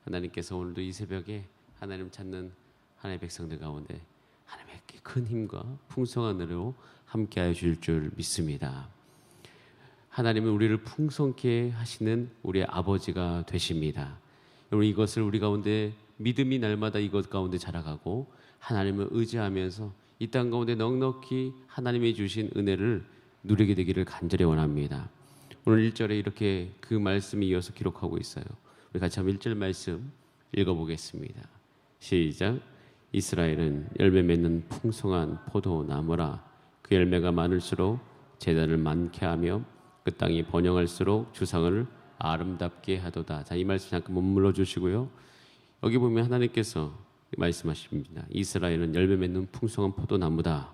하나님께서 오늘도 이 새벽에 하나님 찾는 하나님의 백성들 가운데 하나님의 큰 힘과 풍성한 은혜로 함께하여 주실 줄 믿습니다. 하나님은 우리를 풍성케 하시는 우리의 아버지가 되십니다. 여러분, 이것을 우리 가운데 믿음이 날마다 이것 가운데 자라가고 하나님을 의지하면서 이 땅 가운데 넉넉히 하나님이 주신 은혜를 누리게 되기를 간절히 원합니다. 오늘 1절에 이렇게 그 말씀이 이어서 기록하고 있어요. 우리 같이 한번 1절 말씀 읽어보겠습니다. 시작. 이스라엘은 열매 맺는 풍성한 포도나무라. 그 열매가 많을수록 제단을 많게 하며 그 땅이 번영할수록 주상을 아름답게 하도다. 자, 이 말씀 잠깐 머물러 주시고요. 여기 보면 하나님께서 말씀하십니다. 이스라엘은 열매 맺는 풍성한 포도나무다.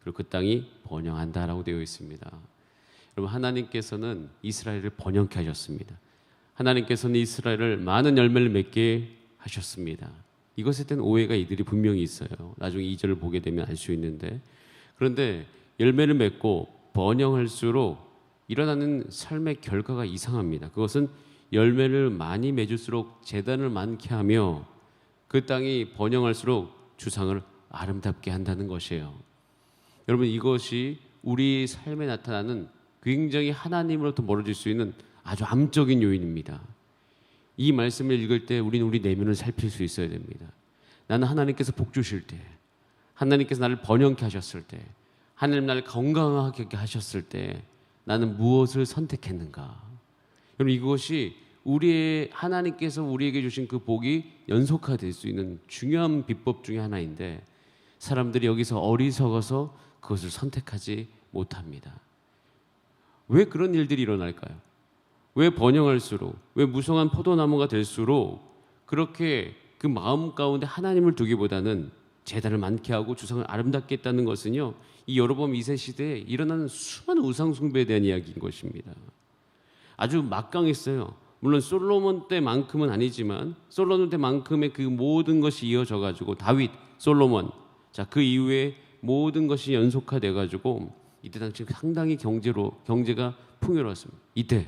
그리고 그 땅이 번영한다라고 되어 있습니다. 여러분, 하나님께서는 이스라엘을 번영케 하셨습니다. 하나님께서는 이스라엘을 많은 열매를 맺게 하셨습니다. 이것에 대한 오해가 이들이 분명히 있어요. 나중에 2절을 보게 되면 알 수 있는데, 그런데 열매를 맺고 번영할수록 일어나는 삶의 결과가 이상합니다. 그것은 열매를 많이 맺을수록 재단을 많게 하며 그 땅이 번영할수록 주상을 아름답게 한다는 것이에요. 여러분, 이것이 우리 삶에 나타나는 굉장히 하나님으로부터 멀어질 수 있는 아주 암적인 요인입니다. 이 말씀을 읽을 때 우리는 우리 내면을 살필 수 있어야 됩니다. 나는 하나님께서 복 주실 때, 하나님께서 나를 번영케 하셨을 때, 하나님 나를 건강하게 하셨을 때 나는 무엇을 선택했는가? 여러분, 이것이 우리의 하나님께서 우리에게 주신 그 복이 연속화될 수 있는 중요한 비법 중에 하나인데, 사람들이 여기서 어리석어서 그것을 선택하지 못합니다. 왜 그런 일들이 일어날까요? 왜 번영할수록, 왜 무성한 포도나무가 될수록 그렇게 그 마음 가운데 하나님을 두기보다는 제단을 많게 하고 주상을 아름답게 했다는 것은요, 이 여로보암 2세 시대에 일어나는 수많은 우상 숭배에 대한 이야기인 것입니다. 아주 막강했어요. 물론 솔로몬 때만큼은 아니지만 솔로몬 때만큼의 그 모든 것이 이어져 가지고 다윗, 솔로몬, 자, 그 이후에 모든 것이 연속화돼 가지고 이때 당시 상당히 경제가 풍요로웠습니다. 이때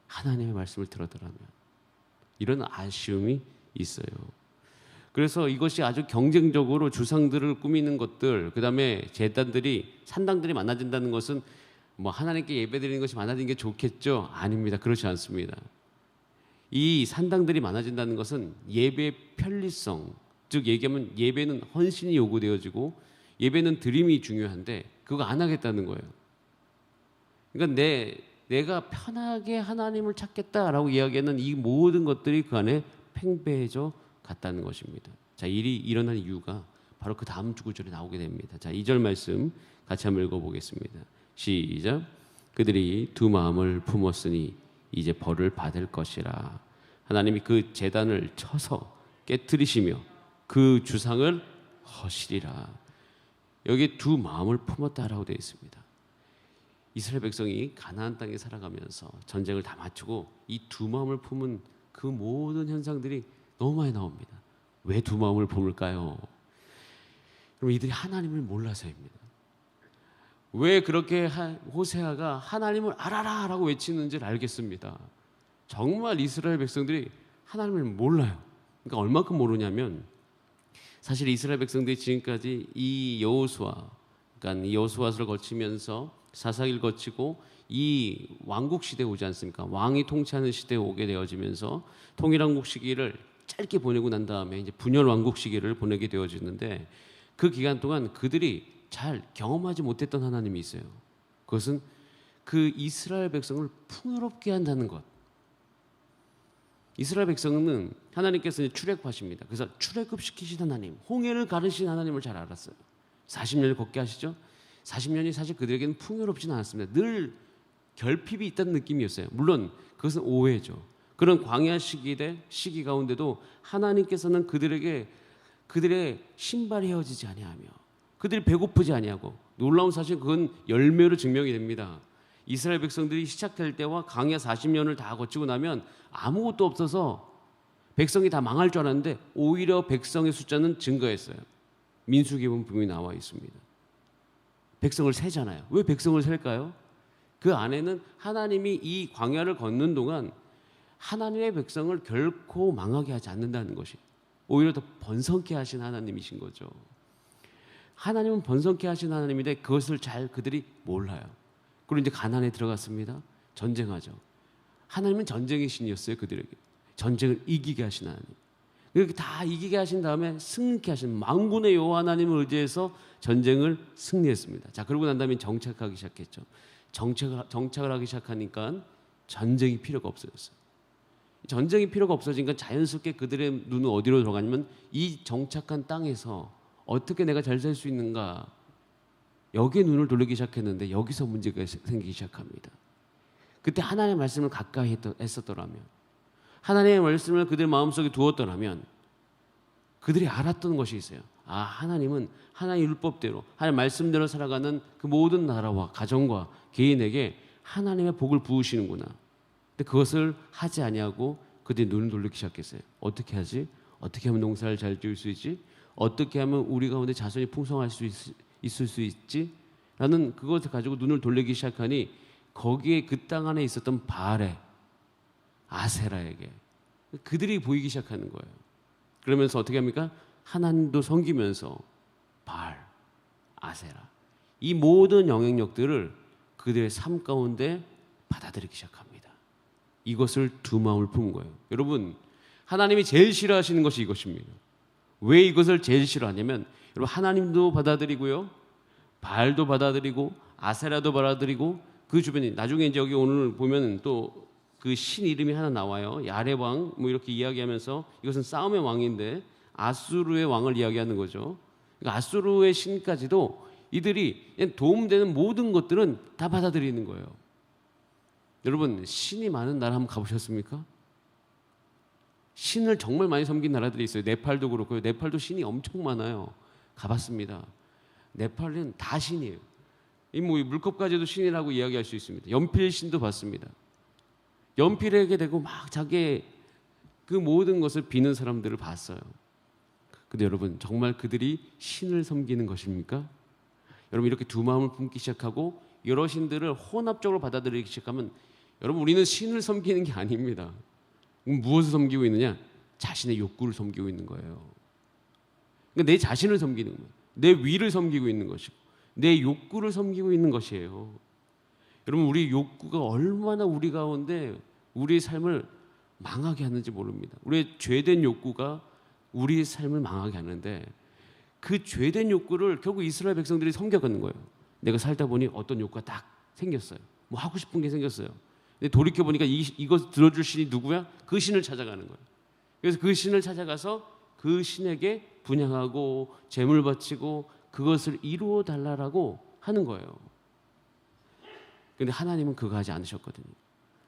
하나님의 말씀을 들었더라면 이런 아쉬움이 있어요. 그래서 이것이 아주 경쟁적으로 주상들을 꾸미는 것들, 그 다음에 제단들이, 산당들이 많아진다는 것은 뭐 하나님께 예배드리는 것이 많아지는 게 좋겠죠? 아닙니다. 그렇지 않습니다. 이 산당들이 많아진다는 것은 예배의 편리성, 즉 얘기하면 예배는 헌신이 요구되어지고 예배는 드림이 중요한데 그거 안 하겠다는 거예요. 그러니까 내가 편하게 하나님을 찾겠다라고 이야기하는 이 모든 것들이 그 안에 팽배해져 갔다는 것입니다. 자, 일이 일어난 이유가 바로 그 다음 주 구절에 나오게 됩니다. 자, 2절 말씀 같이 한번 읽어보겠습니다. 시작. 그들이 두 마음을 품었으니 이제 벌을 받을 것이라. 하나님이 그 제단을 쳐서 깨뜨리시며 그 주상을 허시리라. 여기 두 마음을 품었다라고 되어 있습니다. 이스라엘 백성이 가나안 땅에 살아가면서 전쟁을 다 마치고 이 두 마음을 품은 그 모든 현상들이 너무 많이 나옵니다. 왜 두 마음을 품을까요? 그럼 이들이 하나님을 몰라서입니다. 왜 그렇게 호세아가 하나님을 알아라 라고 외치는지를 알겠습니다. 정말 이스라엘 백성들이 하나님을 몰라요. 그러니까 얼마큼 모르냐면, 사실 이스라엘 백성들이 지금까지 이 여호수아, 그러니까 이 여호수아서를 거치면서 사사기를 거치고 이 왕국 시대에 오지 않습니까? 왕이 통치하는 시대에 오게 되어지면서 통일왕국 시기를 짧게 보내고 난 다음에 이제 분열 왕국 시기를 보내게 되어지는데, 그 기간 동안 그들이 잘 경험하지 못했던 하나님이 있어요. 그것은 그 이스라엘 백성을 풍요롭게 한다는 것. 이스라엘 백성은 하나님께서 출애굽하십니다. 그래서 출애굽 시키신 하나님, 홍해를 가르신 하나님을 잘 알았어요. 40년을 걷게 하시죠. 40년이 사실 그들에게는 풍요롭지는 않았습니다. 늘 결핍이 있다는 느낌이었어요. 물론 그것은 오해죠. 그런 광야 시기 가운데도 하나님께서는 그들의 신발이 헤어지지 아니하며 그들이 배고프지 아니하고, 놀라운 사실 그건 열매로 증명이 됩니다. 이스라엘 백성들이 시작될 때와 광야 40년을 다 거치고 나면 아무것도 없어서 백성이 다 망할 줄 알았는데 오히려 백성의 숫자는 증가했어요. 민수기 보면 분명히 나와 있습니다. 백성을 세잖아요. 왜 백성을 셀까요? 그 안에는 하나님이 이 광야를 걷는 동안 하나님의 백성을 결코 망하게 하지 않는다는 것이 오히려 더 번성케 하신 하나님이신 거죠. 하나님은 번성케 하신 하나님인데 그것을 잘 그들이 몰라요. 그리고 이제 가나안에 들어갔습니다. 전쟁하죠. 하나님은 전쟁의 신이었어요. 그들에게 전쟁을 이기게 하신 하나님. 이렇게 다 이기게 하신 다음에 승리케 하신 만군의 여호와 하나님을 의지해서 전쟁을 승리했습니다. 자, 그러고 난 다음에 정착하기 시작했죠. 정착을 하기 시작하니까 전쟁이 필요가 없어졌어요. 전쟁이 필요가 없어지니까 자연스럽게 그들의 눈은 어디로 들어가냐면 이 정착한 땅에서 어떻게 내가 잘 살 수 있는가, 여기에 눈을 돌리기 시작했는데 여기서 문제가 생기기 시작합니다. 그때 하나님의 말씀을 가까이 했었더라면, 하나님의 말씀을 그들 마음속에 두었더라면 그들이 알았던 것이 있어요. 아, 하나님은 하나님의 율법대로 하나님의 말씀대로 살아가는 그 모든 나라와 가정과 개인에게 하나님의 복을 부으시는구나. 근데 그것을 하지 아니하고 그들이 눈을 돌리기 시작했어요. 어떻게 하지? 어떻게 하면 농사를 잘 지을 수 있지? 어떻게 하면 우리 가운데 자손이 풍성할 수 있을 수 있지? 라는 그것을 가지고 눈을 돌리기 시작하니 거기에 그 땅 안에 있었던 바알에, 아세라에게 그들이 보이기 시작하는 거예요. 그러면서 어떻게 합니까? 하나님도 섬기면서 바알, 아세라, 이 모든 영향력들을 그들의 삶 가운데 받아들이기 시작합니다. 이것을 두 마음을 품은 거예요. 여러분, 하나님이 제일 싫어하시는 것이 이것입니다. 왜 이것을 제일 싫어하냐면, 여러분, 하나님도 받아들이고요, 바알도 받아들이고 아세라도 받아들이고, 그 주변에 나중에 이제 여기 오늘 보면 또 그 신 이름이 하나 나와요. 야레 왕, 뭐 이렇게 이야기하면서 이것은 싸움의 왕인데 아수르의 왕을 이야기하는 거죠. 그러니까 아수르의 신까지도 이들이 도움되는 모든 것들은 다 받아들이는 거예요. 여러분, 신이 많은 나라 한번 가보셨습니까? 신을 정말 많이 섬긴 나라들이 있어요. 네팔도 그렇고요. 네팔도 신이 엄청 많아요. 가봤습니다. 네팔은 다 신이에요. 이 뭐 물컵까지도 신이라고 이야기할 수 있습니다. 연필 신도 봤습니다. 연필에게 대고 막 자기의 그 모든 것을 비는 사람들을 봤어요. 근데 여러분, 정말 그들이 신을 섬기는 것입니까? 여러분, 이렇게 두 마음을 품기 시작하고 여러 신들을 혼합적으로 받아들이기 시작하면, 여러분, 우리는 신을 섬기는 게 아닙니다. 무엇을 섬기고 있느냐? 자신의 욕구를 섬기고 있는 거예요. 그러니까 내 자신을 섬기는 거예요. 내 위를 섬기고 있는 것이고 내 욕구를 섬기고 있는 것이에요. 여러분, 우리 욕구가 얼마나 우리 가운데 우리의 삶을 망하게 하는지 모릅니다. 우리의 죄된 욕구가 우리의 삶을 망하게 하는데, 그 죄된 욕구를 결국 이스라엘 백성들이 섬겨가는 거예요. 내가 살다 보니 어떤 욕구가 딱 생겼어요. 뭐 하고 싶은 게 생겼어요. 근데 돌이켜보니까 이것 들어줄 신이 누구야? 그 신을 찾아가는 거예요. 그래서 그 신을 찾아가서 그 신에게 분향하고 제물 바치고 그것을 이루어 달라고 하는 거예요. 그런데 하나님은 그거 하지 않으셨거든요.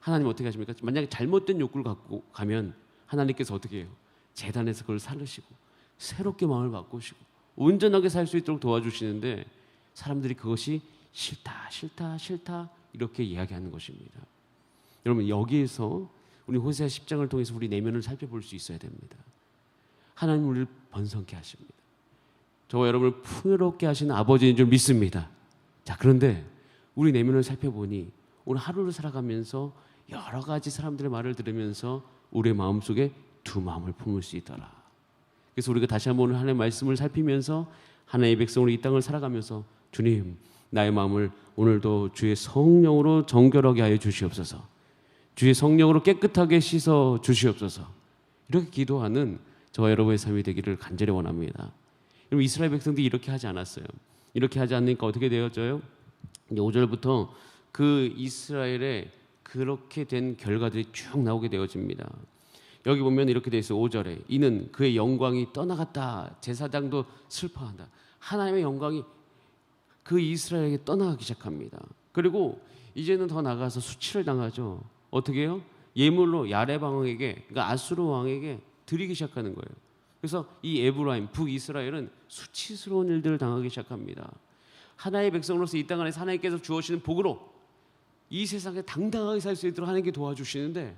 하나님은 어떻게 하십니까? 만약에 잘못된 욕구를 갖고 가면 하나님께서 어떻게 해요? 재단에서 그걸 살르시고 새롭게 마음을 바꾸시고 온전하게 살 수 있도록 도와주시는데, 사람들이 그것이 싫다 싫다 싫다 이렇게 이야기하는 것입니다. 여러분, 여기에서 우리 호세아 10장을 통해서 우리 내면을 살펴볼 수 있어야 됩니다. 하나님 우리를 번성케 하십니다. 저와 여러분을 풍요롭게 하시는 아버지인 줄 믿습니다. 자, 그런데 우리 내면을 살펴보니 오늘 하루를 살아가면서 여러 가지 사람들의 말을 들으면서 우리의 마음속에 두 마음을 품을 수 있더라. 그래서 우리가 다시 한번 오늘 하나님의 말씀을 살피면서 하나님의 백성으로 이 땅을 살아가면서, 주님, 나의 마음을 오늘도 주의 성령으로 정결하게 하여 주시옵소서, 주의 성령으로 깨끗하게 씻어 주시옵소서, 이렇게 기도하는 저와 여러분의 삶이 되기를 간절히 원합니다. 여러분, 이스라엘 백성들이 이렇게 하지 않았어요. 이렇게 하지 않으니까 어떻게 되어져요? 5절부터 그 이스라엘의 그렇게 된 결과들이 쭉 나오게 되어집니다. 여기 보면 이렇게 되어 있어요. 5절에 이는 그의 영광이 떠나갔다. 제사장도 슬퍼한다. 하나님의 영광이 그 이스라엘에게 떠나가기 시작합니다. 그리고 이제는 더 나가서 수치를 당하죠. 어떻게 해요? 예물로 야레 왕에게, 그러니까 아수르 왕에게 드리기 시작하는 거예요. 그래서 이 에브라임, 북이스라엘은 수치스러운 일들을 당하기 시작합니다. 하나님의 백성으로서 이 땅 안에서 하나님께서 주어지는 복으로 이 세상에 당당하게 살 수 있도록 하나님께 도와주시는데,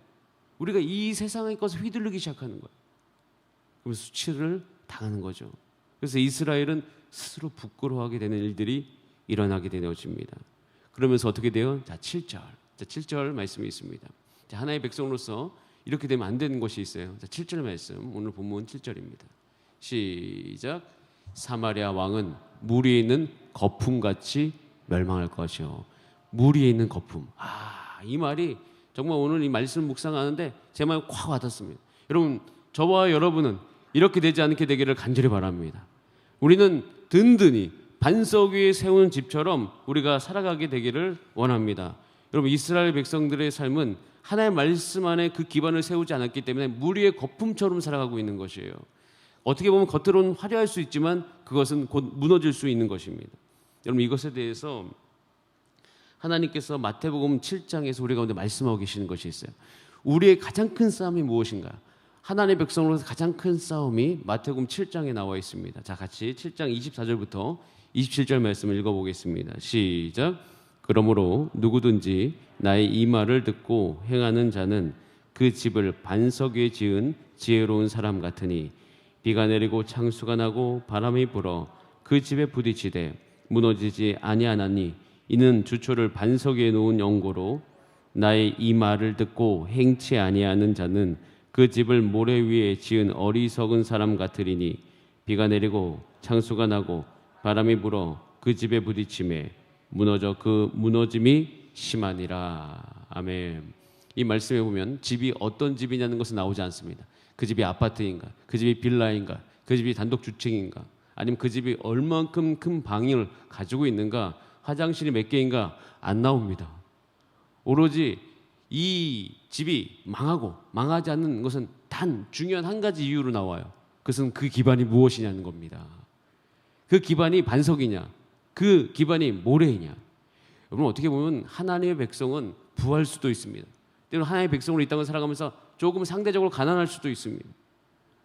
우리가 이 세상의 것을 휘둘르기 시작하는 거예요. 그럼 수치를 당하는 거죠. 그래서 이스라엘은 스스로 부끄러워하게 되는 일들이 일어나게 되어집니다. 그러면서 어떻게 돼요? 자, 7절 말씀이 있습니다. 자, 하나님의 백성으로서 이렇게 되면 안 되는 것이 있어요. 자, 7절 말씀, 오늘 본문 7절입니다. 시작. 사마리아 왕은 물 위에 있는 거품같이 멸망할 것이요. 물 위에 있는 거품. 이 말이 정말 오늘 이 말씀 묵상하는데 제 마음에 확 와닿습니다. 여러분, 저와 여러분은 이렇게 되지 않게 되기를 간절히 바랍니다. 우리는 든든히 반석 위에 세우는 집처럼 우리가 살아가게 되기를 원합니다. 여러분, 이스라엘 백성들의 삶은 하나님의 말씀 안에 그 기반을 세우지 않았기 때문에 물 위의 거품처럼 살아가고 있는 것이에요. 어떻게 보면 겉으로는 화려할 수 있지만 그것은 곧 무너질 수 있는 것입니다. 여러분, 이것에 대해서 하나님께서 마태복음 7장에서 우리 가운데 말씀하고 계시는 것이 있어요. 우리의 가장 큰 싸움이 무엇인가? 하나님의 백성으로서 가장 큰 싸움이 마태복음 7장에 나와 있습니다. 자, 같이 7장 24절부터 27절 말씀을 읽어보겠습니다. 시작. 그러므로 누구든지 나의 이 말을 듣고 행하는 자는 그 집을 반석 위에 지은 지혜로운 사람 같으니 비가 내리고 창수가 나고 바람이 불어 그 집에 부딪히되 무너지지 아니하나니 이는 주초를 반석 위에 놓은 연고로 나의 이 말을 듣고 행치 아니하는 자는 그 집을 모래 위에 지은 어리석은 사람 같으리니 비가 내리고 창수가 나고 바람이 불어 그 집에 부딪히매 무너져 그 무너짐이 심하니라. 아멘. 이 말씀에 보면 집이 어떤 집이냐는 것은 나오지 않습니다. 그 집이 아파트인가, 그 집이 빌라인가, 그 집이 단독주택인가, 아니면 그 집이 얼만큼 큰 방을 가지고 있는가, 화장실이 몇 개인가 안 나옵니다. 오로지 이 집이 망하고 망하지 않는 것은 단 중요한 한 가지 이유로 나와요. 그것은 그 기반이 무엇이냐는 겁니다. 그 기반이 반석이냐, 그 기반이 모래이냐. 여러분, 어떻게 보면 하나님의 백성은 부할 수도 있습니다. 때로는 하나님의 백성으로 이 땅을 살아가면서 조금 상대적으로 가난할 수도 있습니다.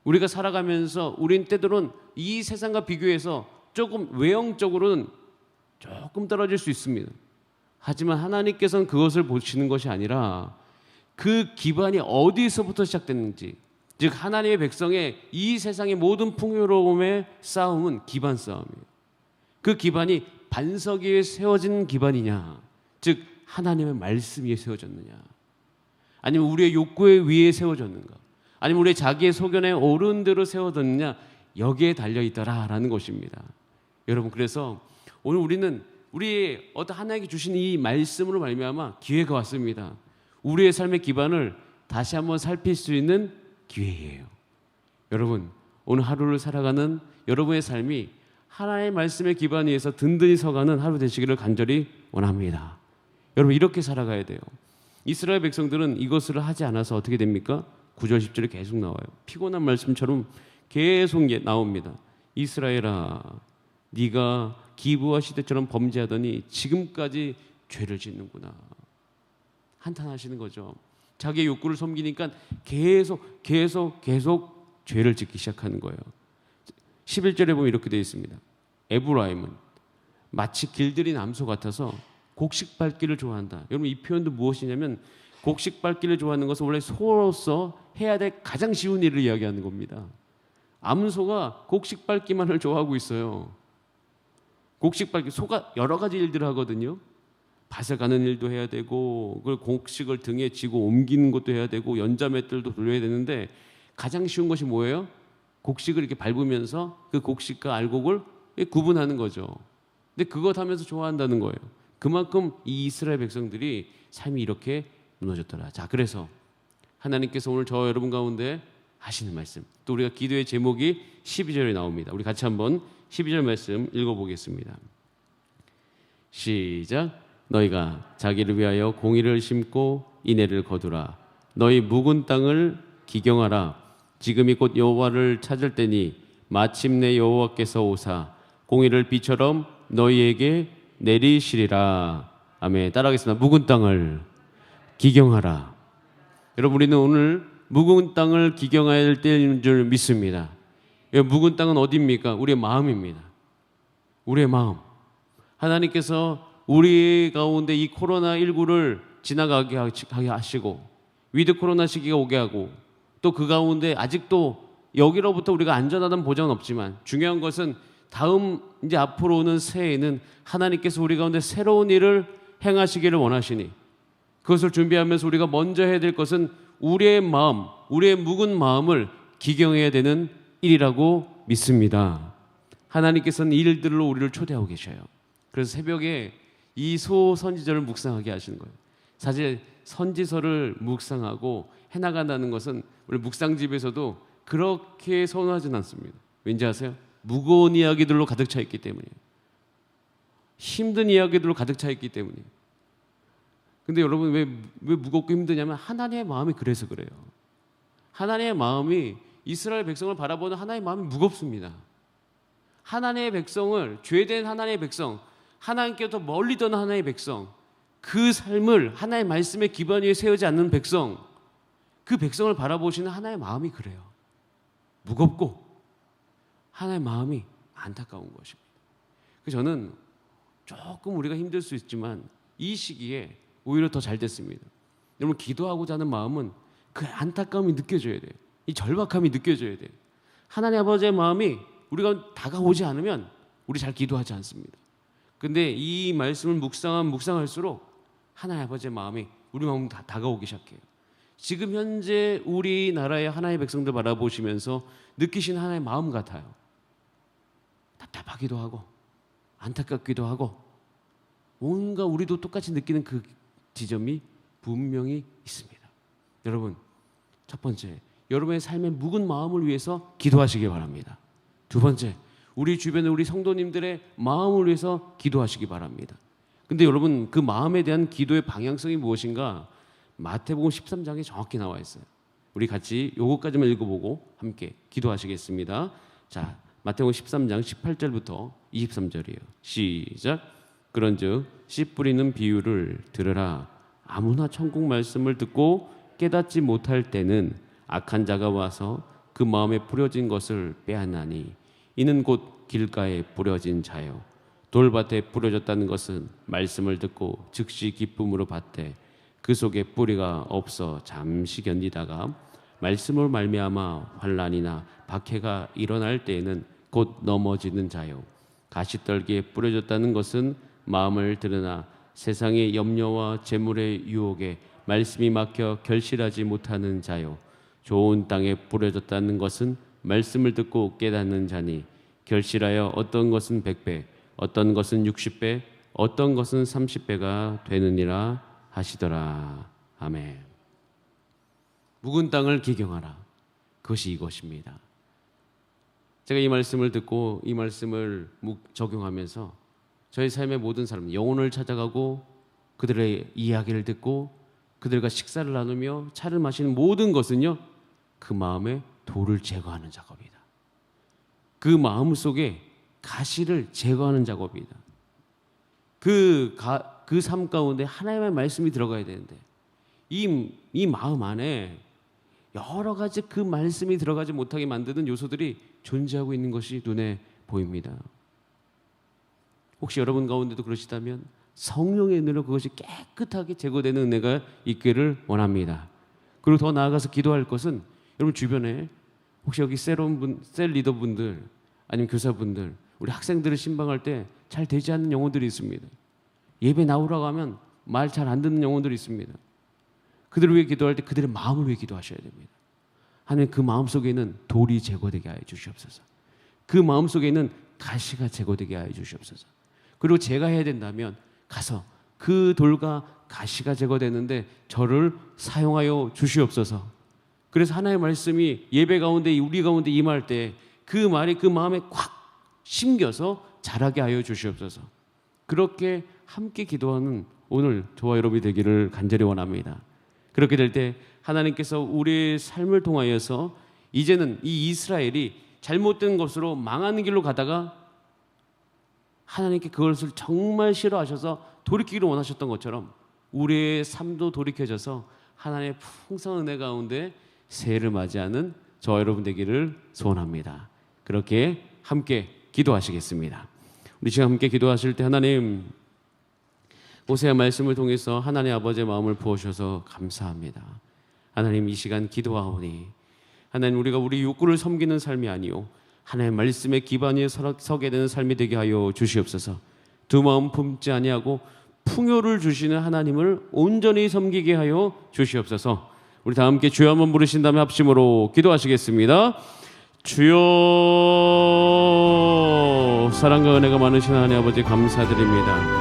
우리가 살아가면서 우린 때로는 이 세상과 비교해서 조금 외형적으로는 조금 떨어질 수 있습니다. 하지만 하나님께서는 그것을 보시는 것이 아니라 그 기반이 어디서부터 시작됐는지, 즉 하나님의 백성의 이 세상의 모든 풍요로움의 싸움은 기반 싸움이에요. 그 기반이 반석 위에 세워진 기반이냐, 즉 하나님의 말씀 위에 세워졌느냐, 아니면 우리의 욕구에 위에 세워졌는가, 아니면 우리의 자기의 소견에 옳은 대로 세워졌느냐, 여기에 달려있더라라는 것입니다. 여러분, 그래서 오늘 우리는 우리의 어떤 하나님께 주신 이 말씀으로 말미암아 기회가 왔습니다. 우리의 삶의 기반을 다시 한번 살필 수 있는 기회예요. 여러분, 오늘 하루를 살아가는 여러분의 삶이 하나님의 말씀의 기반 위에서 든든히 서가는 하루 되시기를 간절히 원합니다. 여러분, 이렇게 살아가야 돼요. 이스라엘 백성들은 이것을 하지 않아서 어떻게 됩니까? 9절 10절에 계속 나와요. 피곤한 말씀처럼 계속 나옵니다. 이스라엘아, 네가 기브와 시대처럼 범죄하더니 지금까지 죄를 짓는구나. 한탄하시는 거죠. 자기의 욕구를 섬기니까 계속 죄를 짓기 시작하는 거예요. 11절에 보면 이렇게 되어 있습니다. 에브라임은 마치 길들인 암소 같아서 곡식 밟기를 좋아한다. 여러분, 이 표현도 무엇이냐면 곡식 밟기를 좋아하는 것은 원래 소로서 해야 될 가장 쉬운 일을 이야기하는 겁니다. 암소가 곡식 밟기만을 좋아하고 있어요. 곡식 밟기, 소가 여러 가지 일들을 하거든요. 밭에 가는 일도 해야 되고, 그걸 곡식을 등에 지고 옮기는 것도 해야 되고, 연자맷들도 돌려야 되는데 가장 쉬운 것이 뭐예요? 곡식을 이렇게 밟으면서 그 곡식과 알곡을 구분하는 거죠. 근데 그것 하면서 좋아한다는 거예요. 그만큼 이 이스라엘 백성들이 삶이 이렇게 무너졌더라. 자, 그래서 하나님께서 오늘 저 여러분 가운데 하시는 말씀, 또 우리가 기도의 제목이 12절에 나옵니다. 우리 같이 한번 12절 말씀 읽어보겠습니다. 시작. 너희가 자기를 위하여 공의를 심고 인애를 거두라. 너희 묵은 땅을 기경하라. 지금이 곧 여호와를 찾을 때니 마침내 여호와께서 오사 공의를 비처럼 너희에게 내리시리라. 아멘. 따라하겠습니다. 묵은 땅을 기경하라. 여러분, 우리는 오늘 묵은 땅을 기경해야 될 때인 줄 믿습니다. 묵은 땅은 어디입니까? 우리의 마음입니다. 우리의 마음. 하나님께서 우리 가운데 이 코로나19를 지나가게 하시고 위드 코로나 시기가 오게 하고, 또 그 가운데 아직도 여기로부터 우리가 안전하다는 보장은 없지만 중요한 것은 다음 이제 앞으로 오는 새해에는 하나님께서 우리 가운데 새로운 일을 행하시기를 원하시니, 그것을 준비하면서 우리가 먼저 해야 될 것은 우리의 마음, 우리의 묵은 마음을 기경해야 되는 일이라고 믿습니다. 하나님께서는 이 일들로 우리를 초대하고 계셔요. 그래서 새벽에 이 소선지서를 묵상하게 하시는 거예요. 사실 선지서를 묵상하고 해나간다는 것은 우리 묵상집에서도 그렇게 선호하진 않습니다. 왠지 아세요? 무거운 이야기들로 가득 차 있기 때문이에요. 힘든 이야기들로 가득 차 있기 때문이에요. 근데 여러분 왜 무겁고 힘드냐면 하나님의 마음이 그래서 그래요. 하나님의 마음이 이스라엘 백성을 바라보는 하나님의 마음이 무겁습니다. 하나님의 백성을, 죄된 하나님의 백성, 하나님께부터 멀리 떠난 하나님의 백성, 그 삶을 하나님의 말씀의 기반 위에 세우지 않는 백성, 그 백성을 바라보시는 하나님의 마음이 그래요. 무겁고 하나님의 마음이 안타까운 것입니다. 그래서 저는 조금 우리가 힘들 수 있지만 이 시기에 오히려 더 잘 됐습니다. 여러분 기도하고자 하는 마음은 그 안타까움이 느껴져야 돼요. 이 절박함이 느껴져야 돼요. 하나님 아버지의 마음이 우리가 다가오지 않으면 우리 잘 기도하지 않습니다. 근데 이 말씀을 묵상할수록 하나님 아버지의 마음이 우리 마음 다 다가오기 시작해요. 지금 현재 우리나라의 하나님의 백성들 바라보시면서 느끼시는 하나님의 마음 같아요. 답답하기도 하고 안타깝기도 하고 뭔가 우리도 똑같이 느끼는 그 지점이 분명히 있습니다. 여러분, 첫 번째, 여러분의 삶의 묵은 마음을 위해서 기도하시기 바랍니다. 두 번째, 우리 주변의 우리 성도님들의 마음을 위해서 기도하시기 바랍니다. 근데 여러분 그 마음에 대한 기도의 방향성이 무엇인가? 마태복음 13장에 정확히 나와 있어요. 우리 같이 요것까지만 읽어보고 함께 기도하시겠습니다. 자, 마태복음 13장 18절부터 23절이에요. 시작. 그런즉 씨 뿌리는 비유를 들으라. 아무나 천국 말씀을 듣고 깨닫지 못할 때는 악한 자가 와서 그 마음에 뿌려진 것을 빼앗나니 이는 곧 길가에 뿌려진 자요 돌밭에 뿌려졌다는 것은 말씀을 듣고 즉시 기쁨으로 받되 그 속에 뿌리가 없어 잠시 견디다가 말씀을 말미암아 환난이나 박해가 일어날 때에는 곧 넘어지는 자요 가시떨기에 뿌려졌다는 것은 마음을 드러나 세상의 염려와 재물의 유혹에 말씀이 막혀 결실하지 못하는 자요 좋은 땅에 뿌려졌다는 것은 말씀을 듣고 깨닫는 자니 결실하여 어떤 것은 100배 어떤 것은 60배 어떤 것은 30배가 되느니라 하시더라. 아멘. 묵은 땅을 기경하라. 그것이 이것입니다. 제가 이 말씀을 듣고 이 말씀을 적용하면서 저희 삶의 모든 사람, 영혼을 찾아가고 그들의 이야기를 듣고 그들과 식사를 나누며 차를 마시는 모든 것은요, 그 마음에 돌을 제거하는 작업이다. 그 마음 속에 가시를 제거하는 작업이다. 그 삶 가운데 하나님의 말씀이 들어가야 되는데 이 마음 안에 여러 가지 그 말씀이 들어가지 못하게 만드는 요소들이 존재하고 있는 것이 눈에 보입니다. 혹시 여러분 가운데도 그러시다면 성령의 은혜로 그것이 깨끗하게 제거되는 은혜가 있기를 원합니다. 그리고 더 나아가서 기도할 것은 여러분 주변에 혹시 여기 셀 리더분들 아니면 교사분들 우리 학생들을 신방할 때 잘 되지 않는 영혼들이 있습니다. 예배 나오라고 하면 말 잘 안 듣는 영혼들이 있습니다. 그들을 위해 기도할 때 그들의 마음을 위해 기도하셔야 됩니다. 하나님 그 마음 속에 있는 돌이 제거되게 하여 주시옵소서. 그 마음 속에 있는 가시가 제거되게 하여 주시옵소서. 그리고 제가 해야 된다면 가서 그 돌과 가시가 제거되는데 저를 사용하여 주시옵소서. 그래서 하나님의 말씀이 예배 가운데 우리 가운데 임할 때 그 말이 그 마음에 콱 심겨서 자라게 하여 주시옵소서. 그렇게 함께 기도하는 오늘 저와 여러분이 되기를 간절히 원합니다. 그렇게 될 때 하나님께서 우리의 삶을 통하여서 이제는 이 이스라엘이 잘못된 것으로 망하는 길로 가다가 하나님께 그것을 정말 싫어하셔서 돌이키기를 원하셨던 것처럼 우리의 삶도 돌이켜져서 하나님의 풍성한 은혜 가운데 새해를 맞이하는 저와 여러분 되기를 소원합니다. 그렇게 함께 기도하시겠습니다. 우리 지금 함께 기도하실 때 하나님 호세아 말씀을 통해서 하나님 아버지의 마음을 부어주셔서 감사합니다. 하나님 이 시간 기도하오니 하나님 우리가 우리 욕구를 섬기는 삶이 아니요 하나님의 말씀의 기반 위에 서게 되는 삶이 되게 하여 주시옵소서. 두 마음 품지 아니하고 풍요를 주시는 하나님을 온전히 섬기게 하여 주시옵소서. 우리 다 함께 주여 한번 부르신 다음에 합심으로 기도하시겠습니다. 주여, 사랑과 은혜가 많으신 하나님 아버지 감사드립니다.